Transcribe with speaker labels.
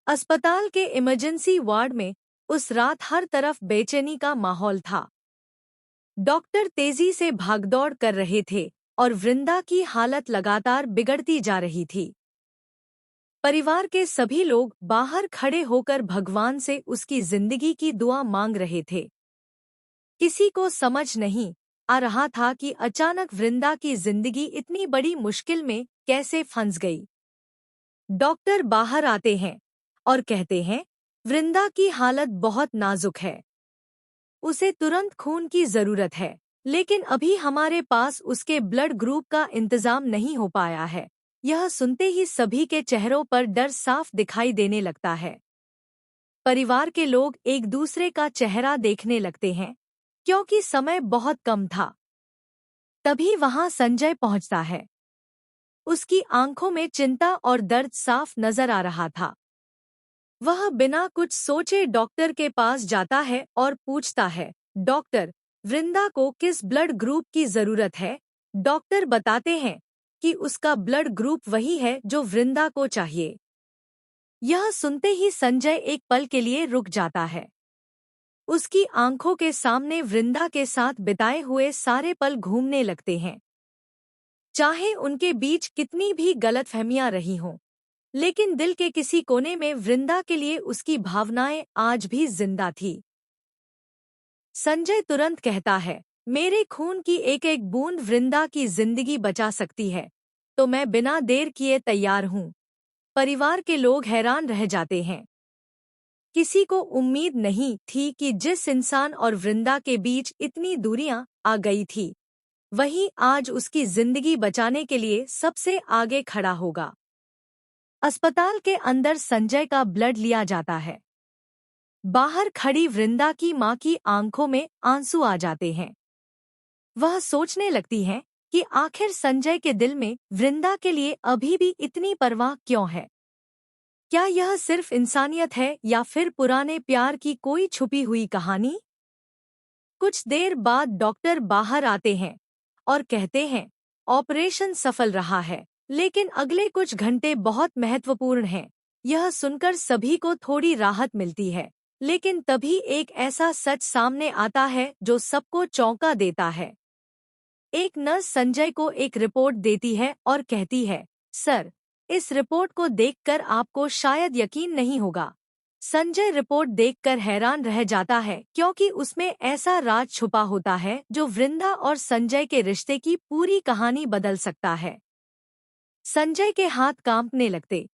Speaker 1: अस्पताल के emergency ward में उस रात हर तरफ बेचैनी का माहौल था। डॉक्टर तेजी से भागदौड़ कर रहे थे और वृंदा की हालत लगातार बिगड़ती जा रही थी। परिवार के सभी लोग बाहर खड़े होकर भगवान से उसकी जिंदगी की दुआ मांग रहे थे। किसी को समझ नहीं आ रहा था कि अचानक वृंदा की जिंदगी इतनी बड़ी मुश्किल में कैसे फंस गई। डॉक्टर बाहर आते हैं और कहते हैं, वृंदा की हालत बहुत नाजुक है, उसे तुरंत खून की जरूरत है, लेकिन अभी हमारे पास उसके ब्लड ग्रुप का इंतजाम नहीं हो पाया है। यह सुनते ही सभी के चेहरों पर डर साफ दिखाई देने लगता है। परिवार के लोग एक दूसरे का चेहरा देखने लगते हैं, क्योंकि समय बहुत कम था। तभी वहां संजय पहुंचता है। उसकी आंखों में चिंता और दर्द साफ नजर आ रहा था। वह बिना कुछ सोचे डॉक्टर के पास जाता है और पूछता है, डॉक्टर, वृंदा को किस ब्लड ग्रुप की जरूरत है? डॉक्टर बताते हैं कि उसका ब्लड ग्रुप वही है जो वृंदा को चाहिए। यह सुनते ही संजय एक पल के लिए रुक जाता है। उसकी आंखों के सामने वृंदा के साथ बिताए हुए सारे पल घूमने लगते हैं। चाहे उनके बीच कितनी भी गलतफहमियां रही हों, लेकिन दिल के किसी कोने में वृंदा के लिए उसकी भावनाएं आज भी जिंदा थी। संजय तुरंत कहता है, मेरे खून की एक एक बूंद वृंदा की जिंदगी बचा सकती है, तो मैं बिना देर किए तैयार हूँ। परिवार के लोग हैरान रह जाते हैं। किसी को उम्मीद नहीं थी कि जिस इंसान और वृंदा के बीच इतनी दूरियां आ गई थी, वही आज उसकी जिंदगी बचाने के लिए सबसे आगे खड़ा होगा। अस्पताल के अंदर संजय का ब्लड लिया जाता है। बाहर खड़ी वृंदा की मां की आंखों में आंसू आ जाते हैं। वह सोचने लगती है कि आखिर संजय के दिल में वृंदा के लिए अभी भी इतनी परवाह क्यों है। क्या यह सिर्फ इंसानियत है या फिर पुराने प्यार की कोई छुपी हुई कहानी? कुछ देर बाद डॉक्टर बाहर आते हैं और कहते हैं, ऑपरेशन सफल रहा है, लेकिन अगले कुछ घंटे बहुत महत्वपूर्ण हैं। यह सुनकर सभी को थोड़ी राहत मिलती है, लेकिन तभी एक ऐसा सच सामने आता है जो सबको चौंका देता है। एक नर्स संजय को एक रिपोर्ट देती है और कहती है, सर, इस रिपोर्ट को देखकर आपको शायद यकीन नहीं होगा। संजय रिपोर्ट देखकर हैरान रह जाता है, क्योंकि उसमें ऐसा राज छुपा होता है जो वृंदा और संजय के रिश्ते की पूरी कहानी बदल सकता है। संजय के हाथ कांपने लगते